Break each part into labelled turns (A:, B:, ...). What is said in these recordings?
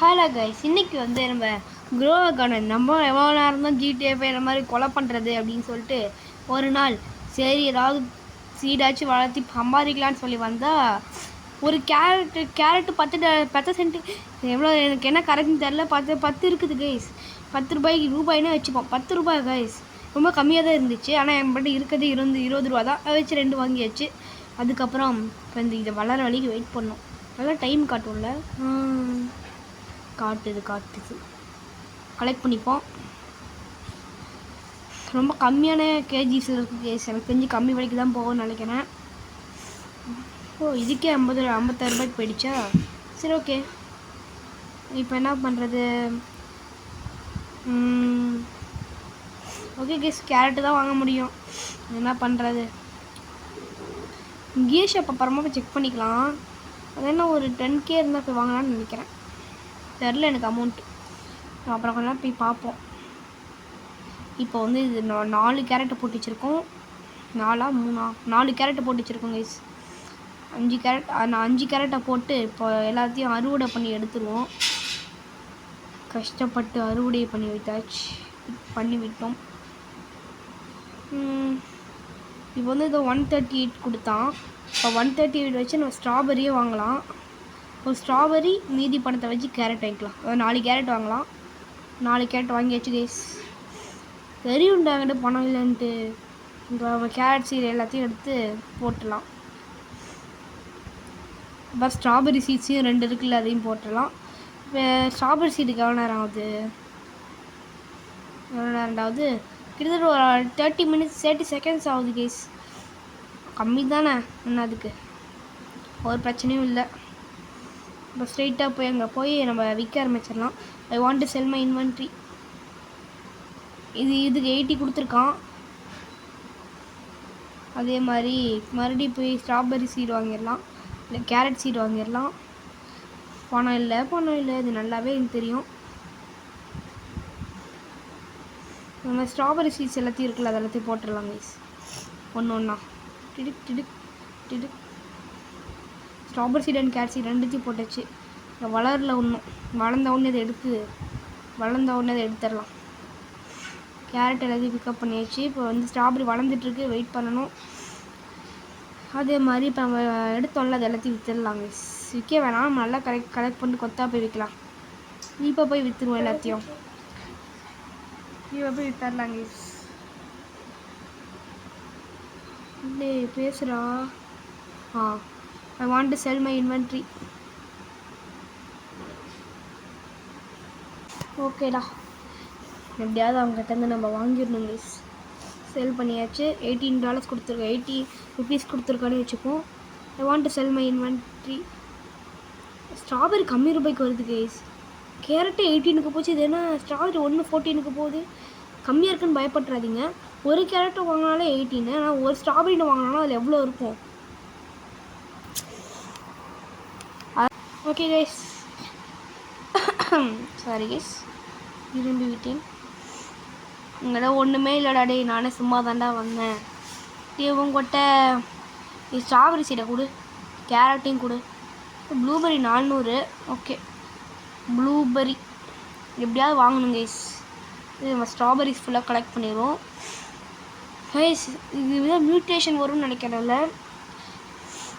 A: Hello guys, இன்றைக்கி வந்து நம்ம குரோவக்கான நம்ம எவ்வளோ நேரம் தான் ஜிடிஎஃப் இந்த மாதிரி கொலை பண்ணுறது அப்படின்னு சொல்லிட்டு ஒரு நாள் சரி ஏதாவது சீடாச்சும் வளர்த்தி சம்பாதிக்கலான்னு சொல்லி வந்தால் ஒரு கேரட்டு 10 சென்ட்டு எவ்வளோ எனக்கு என்ன கரெக்ட்னு தெரில. 10 இருக்குது கைஸ். 10 ரூபாய்னே வச்சுப்போம். 10 ரூபாய் கைஸ், ரொம்ப கம்மியாக தான் இருந்துச்சு. ஆனால் என்கிட்ட இருக்கிறது 20 ரூபா தான். வச்சு 2 வாங்கியாச்சு. அதுக்கப்புறம் இப்போ இதை வளர வழிக்கு வெயிட் பண்ணோம். நல்லா டைம் காட்டும்ல, காட்டுது கலெக்ட் பண்ணிப்போம். ரொம்ப கம்மியான கேஜிஸில் இருக்குது கேஸ். எனக்கு தெரிஞ்சு கம்மி விலைக்கு தான் போகும்னு நினைக்கிறேன். ஓ, இதுக்கே 56 ரூபாய்க்கு போயிடுச்சா? சரி, ஓகே. இப்போ என்ன பண்ணுறது? ஓகே கேஸ், கேரட்டு தான் வாங்க முடியும். என்ன பண்ணுறது? கியர் ஷாப் அப்புறமா போய் செக் பண்ணிக்கலாம். அது என்ன ஒரு 10K இருந்தால் போய் வாங்கலான்னு நினைக்கிறேன். தெரில எனக்கு அமௌண்ட்டு. அப்புறம் கொஞ்ச நேரம் போய் பார்ப்போம். இப்போ வந்து இது 4 கேரட்டை போட்டு வச்சுருக்கோம். 4 கேரட்டை போட்டு வச்சுருக்கோம் கைஸ். 5 கேரட்டை போட்டு இப்போ எல்லாத்தையும் அறுவடை பண்ணி எடுத்துருவோம். கஷ்டப்பட்டு அறுவடை பண்ணி விட்டோம். இப்போ வந்து இதை 138 கொடுத்தான். இப்போ 138 வச்சு நம்ம ஸ்ட்ராபெரியே வாங்கலாம். ஒரு ஸ்ட்ராபெரி மீதி பணத்தை வச்சு கேரட் வாங்கிக்கலாம். 4 கேரட் வாங்கலாம். 4 கேரட் வாங்கியாச்சு கைஸ். தெரியுண்டாங்கிட்ட பணம் இல்லைன்ட்டு இப்போ கேரட் சீட் எல்லாத்தையும் எடுத்து போட்டுடலாம். இப்போ ஸ்ட்ராபெரி சீட்ஸையும் 2 இருக்குல்ல, அதையும் போட்டுடலாம். இப்போ ஸ்ட்ராபெரி சீட்டுக்கு எவ்வளோ நேரம் ஆகுது? கிட்டத்தட்ட ஒரு 30 செகண்ட்ஸ் ஆகுது கைஸ். கம்மி தானே என்ன, அதுக்கு ஒரு பிரச்சனையும் இல்லை. இப்போ ஸ்ட்ரெயிட்டாக போய் அங்கே போய் நம்ம விற்க ஆரம்பிச்சிடலாம். ஐ want to sell my inventory. இதுக்கு 80 கொடுத்துருக்கான். அதே மாதிரி மறுபடியும் போய் ஸ்ட்ராபெரி சீடு வாங்கிடலாம், இல்லை கேரட் சீடு வாங்கிடலாம். பணம் இல்லை, இது நல்லாவே எனக்கு தெரியும். நம்ம ஸ்ட்ராபெரி சீட்ஸ் எல்லாத்தையும் இருக்குல்ல, அது எல்லாத்தையும் போட்டுடலாம் கைஸ். ஒன்றா டிடுக் strawberry seed and carrot seed 2த்தையும் போட்டுச்சு. வளரல ஒன்றும். வளர்ந்த உடனே அதை எடுத்துடலாம். கேரட் எல்லாத்தையும் பிக்கப் பண்ணியாச்சு. இப்போ வந்து ஸ்ட்ராபெரி வளர்ந்துட்டுருக்கு, வெயிட் பண்ணணும். அதே மாதிரி இப்போ நம்ம எடுத்தோம்ல, அது எல்லாத்தையும் விற்றுடலாம் கைஸ். விற்க வேணாம், நம்ம நல்லா கலெக்ட் பண்ணிட்டு கொத்தா போய் விற்கலாம். இப்போ போய் விற்றுருவோம் எல்லாத்தையும். இப்போ போய் விற்றுடலாம் கைஸ். இல்லை பேசுகிறா. ஐ want to sell my inventory. ஓகேடா, எப்படியாவது அவங்ககிட்டருந்து நம்ம வாங்கிடணும் கைஸ். செல் பண்ணியாச்சு. $18 கொடுத்துருக்கோம், 80 ருபீஸ் கொடுத்துருக்கானே வச்சுப்போம். ஐ want to sell my inventory. Strawberry கம்மி ரூபாய்க்கு வருது கைஸ். கேரட்டு 18க்கு போச்சு. இது என்ன ஸ்ட்ராபெரி 14க்கு போகுது? கம்மியாக இருக்குன்னு பயப்பட்டுறாதீங்க. ஒரு கேரட்டு வாங்கினாலே 18, ஆனால் ஒரு ஸ்ட்ராபெரின்னு வாங்கினாலும் அதில் எவ்வளோ இருக்கும்? ஓகே கைஸ், சாரி கைஸ், விரும்பி விட்டேன். இங்கேதான் ஒன்றுமே இல்லைடா டே, நானே சும்மா தாண்டா வந்தேன். உங்கள்கிட்ட ஸ்ட்ராபெரி சீடை கொடு, கேரட்டையும் கொடு. ப்ளூபெரி 400. ஓகே, ப்ளூபெரி எப்படியாவது வாங்கணும் கைஸ். இது நம்ம ஸ்ட்ராபெரிஸ் ஃபுல்லாக கலெக்ட் பண்ணிடுவோம் கைஸ். இது மியூட்டேஷன் வரும்னு நினைக்கிறேன்ல,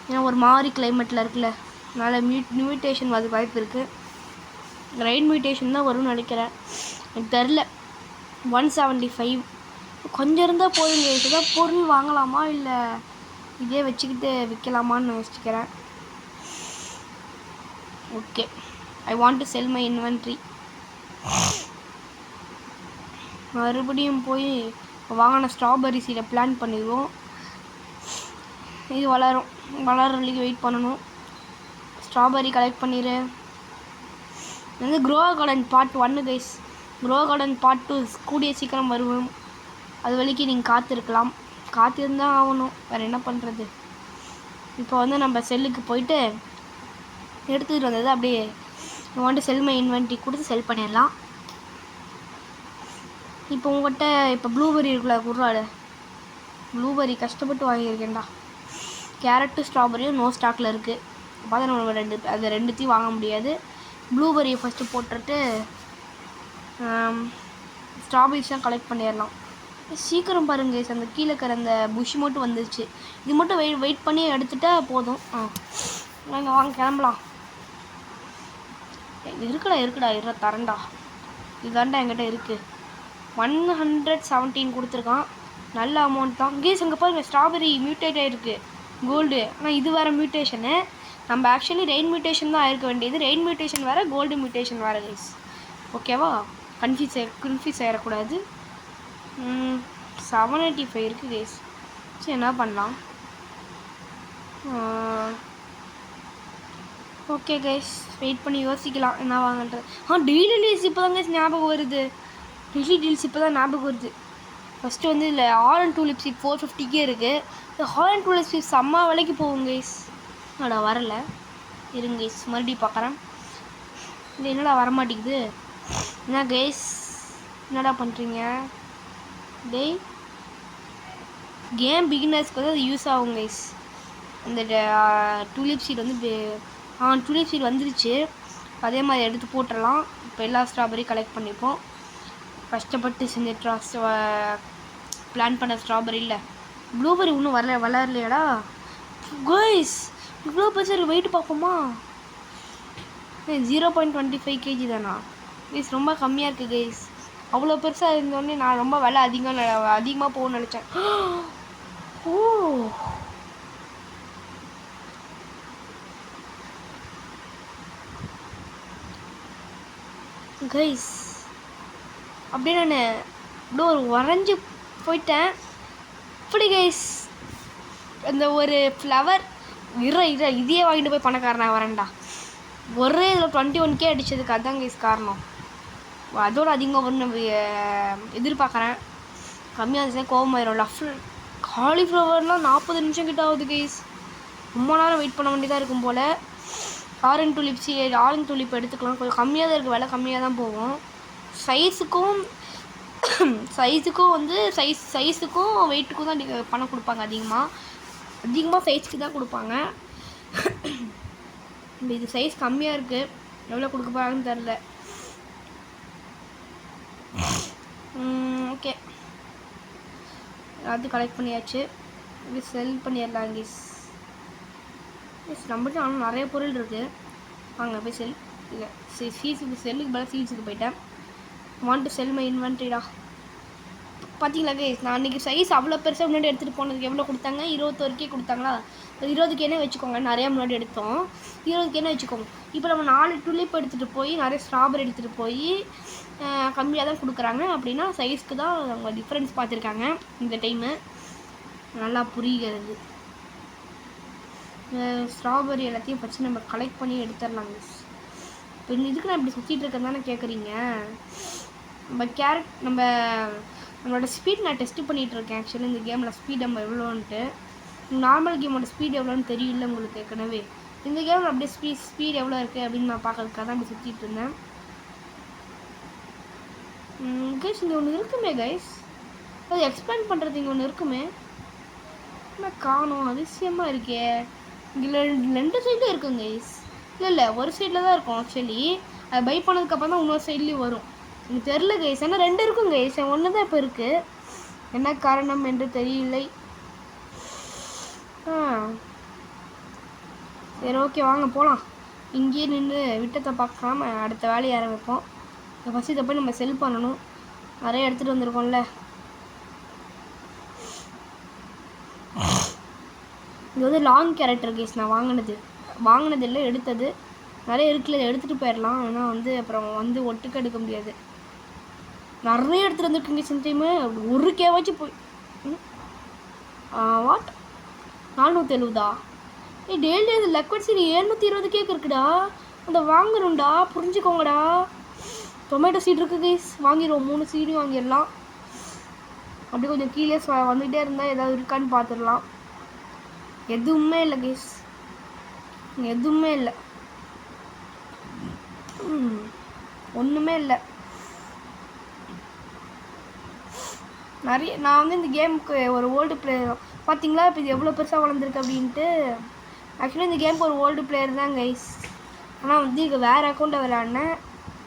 A: ஏன்னா ஒரு மாதிரி கிளைமேட்டில் இருக்குல்ல, அதனால் மியூட்டேஷன் அது வாய்ப்பு இருக்குது. ரெயின் மியூட்டேஷன் தான் வரும்னு நினைக்கிறேன், எனக்கு தெரில. 175 கொஞ்சம் இருந்தால் போதுங்க. இதுதான் பொருள் வாங்கலாமா இல்லை இதே வச்சுக்கிட்டு விற்கலாமான்னு யோசிச்சுக்கிறேன். Okay, I want to sell my inventory. மறுபடியும் போய் வாங்கின ஸ்ட்ராபெரி சீடை பிளான் பண்ணிடுவோம். இது வளர்றதுக்கு வெயிட் பண்ணணும். ஸ்ட்ராபெரி கலெக்ட் பண்ணிடு. வந்து grow garden part 1 guys. Grow garden part 2 கூடிய சீக்கிரம் வருவோம். அது வரைக்கும் நீங்கள் காத்திருந்தால் ஆகணும், வேறு என்ன பண்ணுறது. இப்போ வந்து நம்ம செல்லுக்கு போயிட்டு எடுத்துகிட்டு வந்தது அப்படியே வாண்ட் செல் மை இன்வென்ட்ரி கொடுத்து செல் பண்ணிடலாம். இப்போ உங்கள்கிட்ட இப்போ ப்ளூபெரி இருக்குல்ல, குர்ராடு ப்ளூபெரி கஷ்டப்பட்டு வாங்கியிருக்கேன்டா. கேரட்டு ஸ்ட்ராபெரியும் நோ ஸ்டாக்கில் இருக்குது. பார்த்தா நம்ம அது 2த்தையும் வாங்க முடியாது. ப்ளூபெரியை ஃபஸ்ட்டு போட்டுட்டு ஸ்ட்ராபெரிஸ்லாம் கலெக்ட் பண்ணிடலாம். சீக்கிரம் பாருங்க கைஸ், அந்த கீழே இருக்கிற அந்த புஷ் மட்டும் வந்துருச்சு. இது மட்டும் வெயிட் பண்ணி எடுத்துட்டா போதும். நாங்கள் வாங்க கிளம்பலாம். இருக்குடா தரண்டா. இதுதாண்டா என்கிட்ட இருக்குது. 117 கொடுத்துருக்கான். நல்ல அமௌண்ட் தான் கைஸ். அங்கே பாருங்கள், ஸ்ட்ராபெரி மியூட்டேட் ஆகிருக்கு கோல்டு. ஆனால் இது வேறு மியூட்டேஷனு. நம்ம ஆக்சுவலி ரெயின் மியூட்டேஷன் தான் ஆயிருக்க வேண்டியது. ரெயின் மியூட்டேஷன் வேறு, கோல்டு மியூட்டேஷன் வேறு கைஸ். ஓகேவா? கன்ஃபியூஸ் ஆகிடக்கூடாது. 785 இருக்குது கைஸ். சரி, என்ன பண்ணலாம்? ஓகே கைஸ், வெயிட் பண்ணி யோசிக்கலாம் என்ன வாங்கன்றது. டெய்லி டீல்ஸ் இப்போ தான் கைஸ் ஞாபகம் வருது. டெய்லி டீல்ஸ் இப்போ தான் ஞாபகம் வருது. ஃபஸ்ட்டு வந்து இல்லை ஆரன் டூலிப் சீட் 450 இருக்குது. இந்த ஆரன் டூலிப் சீட் செம்ம விலைக்கு போகும் கைஸ். வரல, இருங்க கைஸ், மறுபடியும் பார்க்குறேன். இது என்னடா வரமாட்டேங்குது? என்ன கைஸ், என்னடா பண்ணுறீங்க? டேய், கேம் பிகினர்ஸ்க்கு வந்து அது யூஸ் ஆகும் கைஸ். இந்த டூலிப் சீட் வந்து டூலிப் சீட் வந்துருச்சு. அதே மாதிரி எடுத்து போட்டுடலாம். இப்போ எல்லா ஸ்ட்ராபெரி கலெக்ட் பண்ணிப்போம். கஷ்டப்பட்டு செஞ்ச பிளான் பண்ண ஸ்ட்ராபெரி இல்லை, ப்ளூபெரி இன்னும் வளரலையாடா கைஸ். இவ்வளோ பெருசாக வெயிட் பார்ப்போமா? 0.25 kg தானா கைஸ்? ரொம்ப கம்மியாக இருக்குது கைஸ். அவ்வளோ பெருசாக இருந்தோடனே நான் ரொம்ப விலை அதிகமாக போகணும்னு நினச்சேன். ஓ கைஸ், அப்படியே நான் இப்படி ஒரு உறைஞ்சி போயிட்டேன். இப்படி கைஸ், அந்த ஒரு ஃப்ளவர் இதையே வாங்கிட்டு போய் பணக்காரனாக வரேன்டா. ஒரே இதில் 21K அடித்ததுக்கு அதுதான் கைஸ் காரணம். அதோடு அதிகமாக வந்து நம்ம எதிர்பார்க்குறேன். கம்மியாக இருந்துச்சுன்னா கோவமாயிரும். காலிஃப்ளவர்லாம் 40 நிமிஷம் கிட்ட ஆகுது கைஸ். ரொம்ப நேரம் வெயிட் பண்ண வேண்டியதாக இருக்கும் போல். ஆரஞ்ச் டூலிப் எடுத்துக்கலாம். கொஞ்சம் கம்மியாக தான் இருக்குது, விலை கம்மியாக தான் போகும். சைஸுக்கும் வந்து சைஸுக்கும் வெயிட்டுக்கும் தான் பணம் கொடுப்பாங்க. அதிகமாக சைஸுக்கு தான் கொடுப்பாங்க. இது சைஸ் கம்மியாக இருக்குது, எவ்வளோ கொடுக்க போகிறாங்கன்னு தெரில. ஓகே, அது கலெக்ட் பண்ணியாச்சு. இது செல் பண்ணிடலாம் கைஸ். நம்மகிட்ட ஆனால் நிறைய பொருள் இருக்குது. வாங்க போய் செல்லுக்கு பதிலாக சீட்ஸுக்கு போயிட்டேன். வாண்ட் டு செல் மை இன்வென்ட்ரிடா. பார்த்தீங்களா கைஸ், நான் அன்றைக்கி சைஸ் அவ்வளோ பெருசாக முன்னாடி எடுத்துகிட்டு போனதுக்கு எவ்வளோ கொடுத்தாங்க? 21K கொடுத்தாங்களா? 20K வச்சுக்கோங்க. நிறையா முன்னாடி எடுத்தோம், 20K வச்சுக்கோங்க. இப்போ நம்ம 4 டூலிப் எடுத்துகிட்டு போய் நிறைய ஸ்ட்ராபெரி எடுத்துகிட்டு போய் கம்மியாக தான் கொடுக்குறாங்க. அப்படின்னா சைஸ்க்கு தான் அவங்க டிஃப்ரென்ஸ் பார்த்துருக்காங்க. இந்த டைமு நல்லா புரிகிறது. ஸ்ட்ராபெரி எல்லாத்தையும் வச்சு நம்ம கலெக்ட் பண்ணி எடுத்துடலாம் கைஸ். இப்போ இதுக்கு நான் இப்படி சுற்றிட்டு இருக்கேன் தானே கேட்குறீங்க? நம்மளோட ஸ்பீட் நான் டெஸ்ட்டு பண்ணிகிட்ருக்கேன். ஆக்சுவலி இந்த கேமில் ஸ்பீட் நம்ம எவ்வளோன்ட்டு. நார்மல் கேமோட ஸ்பீட் எவ்வளோன்னு தெரியல உங்களுக்கு ஏற்கனவே. இந்த கேமில் அப்படியே ஸ்பீட் எவ்வளோ இருக்குது அப்படின்னு நான் பார்க்கறதுக்காக தான் அப்படி சுற்றிட்டு இருந்தேன். கைஸ், இங்கே ஒன்று இருக்குமே கைஸ், அது எக்ஸ்பிளைன் பண்ணுறது இங்கே ஒன்று இருக்குமே. என்ன காணும்? அதிசயமாக இருக்கே. இங்கே 2 சைட்லையும் இருக்குங்க கைஸ். இல்லை ஒரு சைடில் தான் இருக்கும் ஆக்சுவலி. அது பை பண்ணதுக்கப்புறம் தான் இன்னொரு சைட்லேயும் வரும். எனக்கு தெரில கைஸ், ஆனால் 2 இருக்கும் கைஸ். 1 தான் இப்போ இருக்குது. என்ன காரணம் என்று தெரியலை. சரி, ஓகே, வாங்க போகலாம். இங்கேயே நின்று விட்டத்தை பார்க்காம அடுத்த வேலையை ஆரம்பிப்போம். ஃபஸ்ட்டு இதை போய் நம்ம செல் பண்ணணும். நிறைய எடுத்துகிட்டு வந்திருக்கோம்ல. இது வந்து லாங் கேரக்டர் கைஸ். நான் வாங்கினது இல்லை, எடுத்தது. நிறைய இருக்குல்ல, எடுத்துகிட்டு போயிடலாம். ஆனால் வந்து அப்புறம் வந்து ஒட்டுக்க எடுக்க முடியாது. நிறைய எடுத்துகிட்டு வந்துருக்குங்க சில டைமு. 1K போய் வாட் 470? டெய்லி அது லக்வட் சீடி 720 கேக் இருக்குடா. அந்த வாங்கணும்டா, புரிஞ்சுக்கோங்கடா. டொமேட்டோ சீட் இருக்குது கைஸ், வாங்கிடுவோம். 3 சீடும் வாங்கிடலாம். அப்படி கொஞ்சம் கீழே வந்துகிட்டே இருந்தால் ஏதாவது இருக்கான்னு பார்த்துடலாம். எதுவுமே இல்லை கைஸ், எதுவுமே இல்லை, ஒன்றுமே இல்லை. நான் வந்து இந்த கேமுக்கு ஒரு ஓல்டு பிளேயர். பார்த்தீங்களா இப்போ இது எவ்வளோ பெருசாக வளர்ந்துருக்கு அப்படின்ட்டு. ஆக்சுவலி இந்த கேமுக்கு ஒரு ஓல்டு பிளேயர் தான் கைஸ். ஆனால் வந்து இது வேறு அக்கௌண்ட்டை விளையாடினேன்.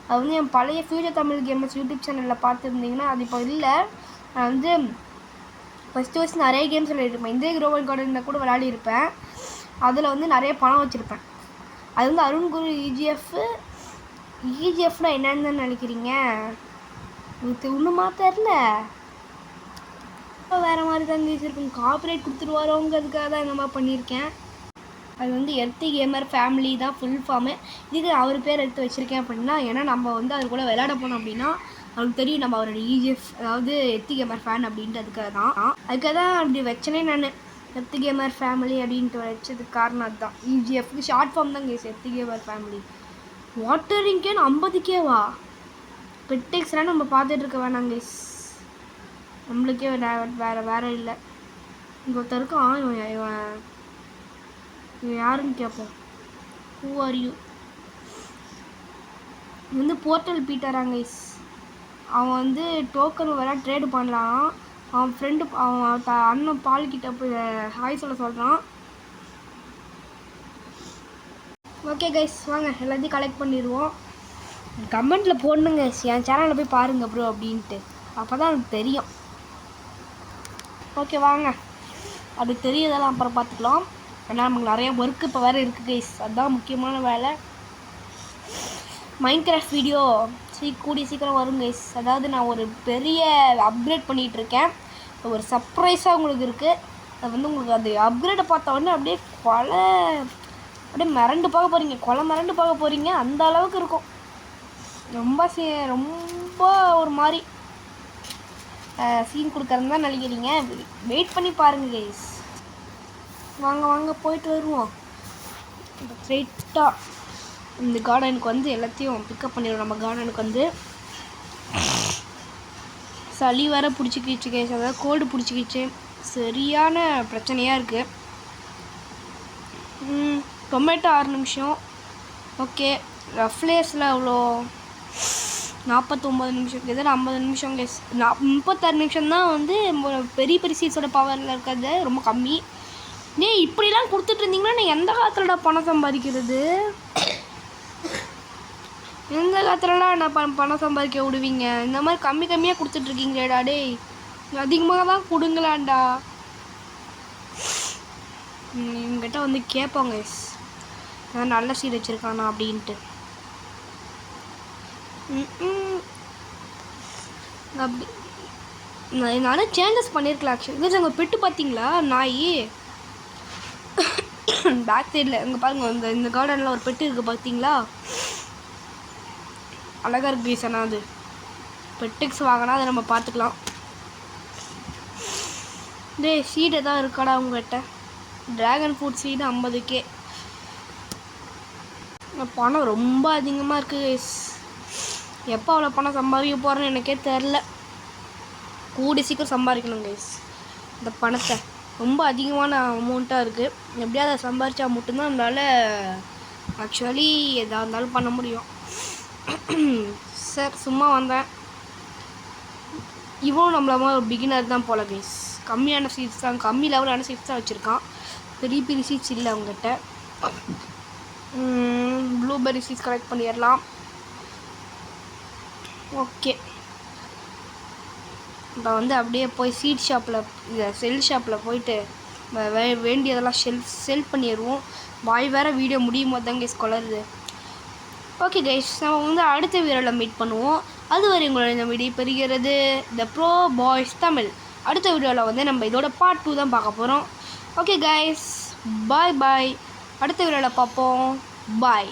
A: அது வந்து என் பழைய ஃபியூச்சர் தமிழ் கேமர்ஸ் யூடியூப் சேனலில் பார்த்துருந்தீங்கன்னா அது இப்போ இல்லை. நான் வந்து ஃபஸ்ட்டு நிறைய கேம்ஸ் விளையாடிருப்பேன். இந்த க்ரோவல் கார்டனில் கூட விளையாடிருப்பேன். அதில் வந்து நிறைய பணம் வச்சுருப்பேன். அது வந்து அருண்குரு இஜிஎஃப்னா என்னன்னு தான் நினைக்கிறீங்க? உங்களுக்கு ஒன்றுமா தெரில. இப்போ வேறு மாதிரி தான் வச்சுருப்பேன். காப்பிரைட் கொடுத்துருவாரோங்கிறதுக்காக தான் இந்த மாதிரி பண்ணியிருக்கேன். அது வந்து எர்த்தி கேமர் ஃபேமிலி தான் ஃபுல் ஃபார்மு. இதுக்கு அவர் பேர் எடுத்து வச்சுருக்கேன் அப்படின்னா, ஏன்னா நம்ம வந்து அது கூட விளையாட போனோம் அப்படின்னா அவருக்கு தெரியும் நம்ம அவரோட இஜிஎஃப் அதாவது எர்த்தி கேமர் ஃபேன் அப்படின்ட்டு. அதுக்காக தான் அப்படி வச்சனே நான். எர்த்தி கேமர் ஃபேமிலி அப்படின்ட்டு வச்சதுக்கு காரணம் அதுதான். இஜிஎஃப்க்கு ஷார்ட் ஃபார்ம் தான் கேஸ் earthy gamer family. Watering can 50K பெட்டெக்ஸ்லாம் நம்ம பார்த்துட்டு இருக்க வேணாம் கேஸ். நம்மளுக்கே வேறு இல்லை. இங்கே ஒருத்தர் இருக்கான். இவன் யாருன்னு கேட்போம். Who are you? வந்து போர்ட்டல் பீட்டராங்க கைஸ். அவன் வந்து டோக்கன் வர ட்ரேடு பண்ணலாம். அவன் ஃப்ரெண்டு அவன் அண்ணன் பால்கிட்ட போய் ஹாய் சொல்கிறான். ஓகே கைஸ், வாங்க எல்லாத்தையும் கலெக்ட் பண்ணிடுவோம். கமெண்ட்டில் போடணுங்க என் சேனலில் போய் பாருங்கள் ப்ரோ அப்படின்ட்டு. அப்போ தான் எனக்கு தெரியும். ஓகே வாங்க, அது தெரியதெல்லாம் அப்புறம் பார்த்துக்கலாம். ஏன்னா நமக்கு நிறைய ஒர்க்கு இப்போ வேறு இருக்குது கைஸ். அதுதான் முக்கியமான வேலை. மைன்கிராஃப்ட் வீடியோ கூடிய சீக்கிரம் வரும் கைஸ். அதாவது நான் ஒரு பெரிய அப்கிரேட் பண்ணிகிட்ருக்கேன். ஒரு சர்ப்ரைஸாக உங்களுக்கு இருக்குது. அது வந்து உங்களுக்கு அந்த அப்கிரேடை பார்த்த உடனே அப்படியே மிரண்டு பார்க்க போகிறீங்க. மிரண்டு பார்க்க போகிறீங்க. அந்த அளவுக்கு இருக்கும். ரொம்ப ஒரு மாதிரி சீன் கொடுக்குறதுன்னு தான் நினைக்கிறீங்க. வெயிட் பண்ணி பாருங்கள் கைஸ். வாங்க போயிட்டு வருவோம். ஸ்ட்ரெயிட்டாக இந்த கார்டனுக்கு வந்து எல்லாத்தையும் பிக்கப் பண்ணிடுவோம். நம்ம கார்டனுக்கு வந்து சளி வேறு பிடிச்சிக்கிச்சு கைஸ். அதாவது கோல்டு பிடிச்சிக்கிச்சு. சரியான பிரச்சனையாக இருக்குது. டொமேட்டோ 6 நிமிஷம். ஓகே, ரஃப்லேஸில் அவ்வளோ 49 நிமிஷம். இதில் 50 நிமிஷம் கைஸ். 36 நிமிஷம் தான் வந்து பெரிய சீட்ஸோட பவரில் இருக்கிறது. ரொம்ப கம்மி. இப்படிலாம் கொடுத்துட்டு இருந்தீங்கன்னா நான் எந்த காலத்துலடா பணம் சம்பாதிக்கிறது? எந்த காலத்துலலாம் நான் பணம் சம்பாதிக்க விடுவீங்க? இந்த மாதிரி கம்மியாக கொடுத்துட்ருக்கீங்களேடா. டேய் அதிகமாக தான் கொடுங்களாண்டா. இவங்ககிட்ட வந்து கேட்பாங்க நல்ல சீட் வச்சுருக்கானா அப்படின்ட்டு. அப்படி நானும் சேஞ்சஸ் பண்ணியிருக்கலாம் ஆக்சுவலி. இது அங்கே பெட்டு பார்த்தீங்களா? நாய் பேக் சைடில் இங்கே பாருங்கள். இந்த கார்டனில் ஒரு பெட்டு இருக்குது பார்த்தீங்களா? அழகாக இருக்குது கைஸ். ஆனால் அது பெட்டெக்ஸ் வாங்கினா அதை நம்ம பார்த்துக்கலாம். சீடு எதாவது இருக்காடா உங்கள்கிட்ட? Dragon fruit seed 50K. பணம் ரொம்ப அதிகமாக இருக்குது கைஸ். எப்போ அவ்வளோ பணம் சம்பாதிக்க போகிறேன்னு எனக்கே தெரில. கூடி சீக்கிரம் சம்பாதிக்கணும் கைஸ். இந்த பணத்தை ரொம்ப அதிகமான அமௌண்ட்டாக இருக்குது. எப்படியாவது அதை சம்பாதிச்சா மட்டும்தான் நம்மளால் ஆக்சுவலி எதாக இருந்தாலும் பண்ண முடியும். சார் சும்மா வந்தேன். இவனும் நம்மள ஒரு பிகினர் தான் போல கைஸ். கம்மியான சீட்ஸ் தான், கம்மி லெவலான சீட்ஸ் தான் வச்சுருக்கான். பெரிய சீட்ஸ் இல்லை அவங்ககிட்ட. ப்ளூபெர்ரி சீட்ஸ் கலெக்ட் பண்ணிடலாம். ஓகே, இப்போ வந்து அப்படியே போய் சீட் ஷாப்பில் செல் ஷாப்பில் போயிட்டு வேண்டியதெல்லாம் செல் பண்ணிடுவோம். வாய் வேறு வீடியோ முடியும் போது தான் கைஸ் கொளருது. ஓகே கைஸ், நம்ம வந்து அடுத்த வீடியோவில் மீட் பண்ணுவோம். அதுவரை உங்களோட இந்த வீடியோ பெறுகிறது த ப்ரோ பாய்ஸ் தமிழ். அடுத்த வீடியோவில் வந்து நம்ம இதோட பார்ட் 2 தான் பார்க்க போகிறோம். ஓகே கைஸ், பாய். அடுத்த வீடியோவில் பார்ப்போம். பாய்.